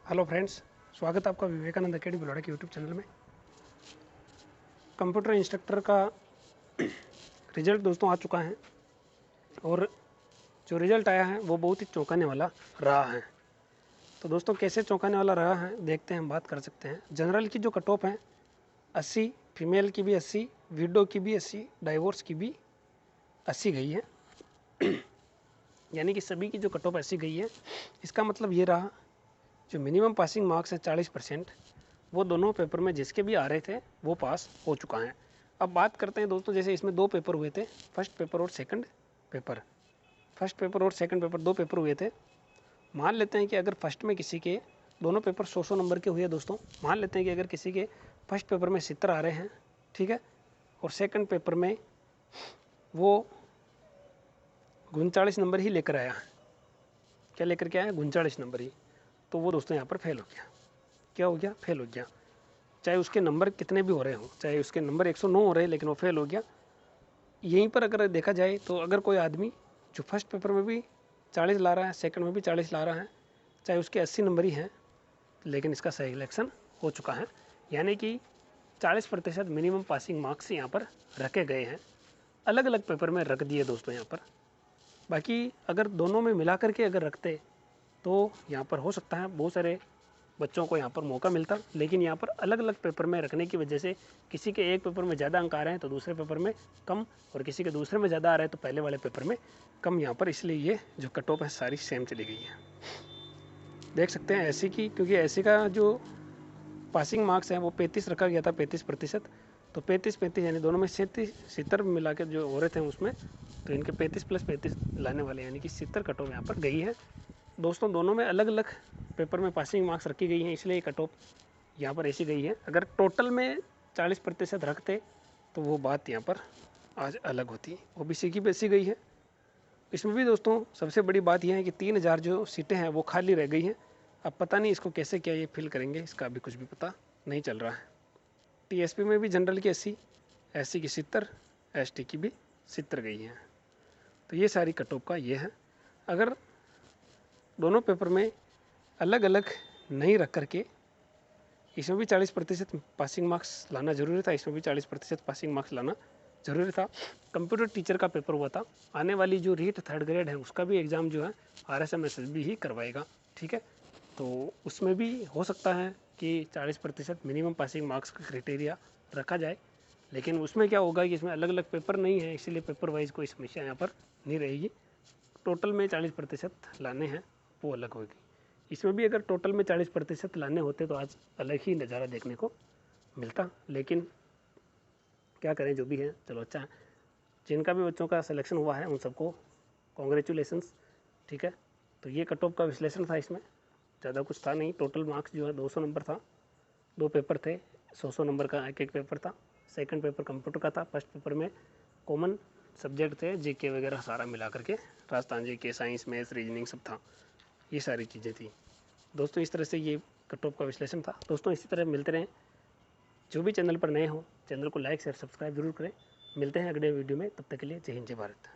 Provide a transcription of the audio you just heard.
Hello friends, स्वागत है आपका विवेकानंद अकेडमी बलौड़ा के यूट्यूब चैनल में। कंप्यूटर इंस्ट्रक्टर का रिजल्ट दोस्तों आ चुका है और जो रिजल्ट आया है वो बहुत ही चौंकाने वाला रहा है। तो दोस्तों कैसे चौंकाने वाला रहा है देखते हैं, हम बात कर सकते हैं। जनरल की जो कट ऑफ है 80, फीमेल की भी 80, विडो की भी 80, डाइवोर्स की भी 80 गई है। यानी कि सभी की जो कट ऑफ 80 गई है। इसका मतलब ये रहा, जो मिनिमम पासिंग मार्क्स है 40%, वो दोनों पेपर में जिसके भी आ रहे थे वो पास हो चुका है। अब बात करते हैं दोस्तों, जैसे इसमें दो पेपर हुए थे, फर्स्ट पेपर और सेकंड पेपर। फर्स्ट पेपर और सेकंड पेपर दो पेपर हुए थे। मान लेते हैं कि अगर फर्स्ट में किसी के दोनों पेपर 100 नंबर के हुए दोस्तों, मान लेते हैं कि अगर किसी के फर्स्ट पेपर में 70 आ रहे हैं, ठीक है, और सेकंड पेपर में वो 39 नंबर ही लेकर आया। क्या लेकर के आया? 39 नंबर ही। तो वो दोस्तों यहाँ पर फेल हो गया। क्या हो गया? फेल हो गया। चाहे उसके नंबर कितने भी हो रहे हों, चाहे उसके नंबर 109 हो रहे हैं, लेकिन वो फेल हो गया। यहीं पर अगर देखा जाए तो अगर कोई आदमी जो फर्स्ट पेपर में भी 40 ला रहा है, सेकंड में भी 40 ला रहा है, चाहे उसके 80 नंबर ही हैं, लेकिन इसका सिलेक्शन हो चुका है। यानी कि 40% मिनिमम पासिंग मार्क्स यहाँ पर रखे गए हैं। अलग अलग पेपर में रख दिए दोस्तों यहाँ पर। बाकी अगर दोनों में मिला करके अगर रखते तो यहाँ पर हो सकता है बहुत सारे बच्चों को यहाँ पर मौका मिलता, लेकिन यहाँ पर अलग अलग पेपर में रखने की वजह से किसी के एक पेपर में ज़्यादा अंक आ रहे हैं तो दूसरे पेपर में कम, और किसी के दूसरे में ज़्यादा आ रहे हैं तो पहले वाले पेपर में कम। यहाँ पर इसलिए ये जो कट ऑफ है सारी सेम चली गई है। देख सकते हैं ऐसी की, क्योंकि ऐसी का जो पासिंग मार्क्स है वो 35 रखा गया था, 35%। तो 35 यानी दोनों में 70 मिला के जो हो रहे थे उसमें, तो इनके 35 + 35 लाने वाले, यानी कि 70 कट ऑफ यहाँ पर गई है दोस्तों। दोनों में अलग अलग पेपर में पासिंग मार्क्स रखी गई हैं, इसलिए कट ऑफ यहाँ पर ऐसी गई है। अगर टोटल में 40% रखते तो वो बात यहाँ पर आज अलग होती। ओबीसी की भी ऐसी गई है। इसमें भी दोस्तों सबसे बड़ी बात यह है कि 3000 जो सीटें हैं वो खाली रह गई हैं। अब पता नहीं इसको कैसे क्या ये फिल करेंगे, इसका अभी कुछ भी पता नहीं चल रहा है। टीएसपी में भी जनरल की 80, एससी की 70, एसटी की भी 70 गई हैं। तो ये सारी कट ऑफ का ये है। अगर दोनों पेपर में अलग अलग नहीं रख करके इसमें भी 40% पासिंग मार्क्स लाना ज़रूरी था, इसमें भी 40% पासिंग मार्क्स लाना ज़रूरी था। कंप्यूटर टीचर का पेपर हुआ था, आने वाली जो रीट 3rd ग्रेड है उसका भी एग्ज़ाम जो है RSMSSB ही करवाएगा, ठीक है। तो उसमें भी हो सकता है कि 40% मिनिमम पासिंग मार्क्स का क्राइटेरिया रखा जाए, लेकिन उसमें क्या होगा कि इसमें अलग अलग पेपर नहीं है, इसीलिए पेपर वाइज कोई समस्या यहाँ पर नहीं रहेगी। टोटल में 40% लाने हैं वो अलग होगी। इसमें भी अगर टोटल में 40% लाने होते तो आज अलग ही नज़ारा देखने को मिलता, लेकिन क्या करें, जो भी है चलो अच्छा है। जिनका भी बच्चों का सिलेक्शन हुआ है उन सबको कॉन्ग्रेचुलेसन्स, ठीक है। तो ये कट ऑफ का विश्लेषण था, इसमें ज़्यादा कुछ था नहीं। टोटल मार्क्स जो है 200 नंबर था, दो पेपर थे, 100 नंबर का एक एक पेपर था। सेकंड पेपर कंप्यूटर का था, फर्स्ट पेपर में कॉमन सब्जेक्ट थे, जीके वगैरह सारा मिला करके, Rajasthan GK, science, maths, reasoning सब था, ये सारी चीज़ें थी दोस्तों। इस तरह से ये कट ऑफ का विश्लेषण था दोस्तों। इसी तरह मिलते रहें, जो भी चैनल पर नए हो चैनल को लाइक शेयर सब्सक्राइब जरूर करें। मिलते हैं अगले वीडियो में, तब तक के लिए जय हिंद जय भारत।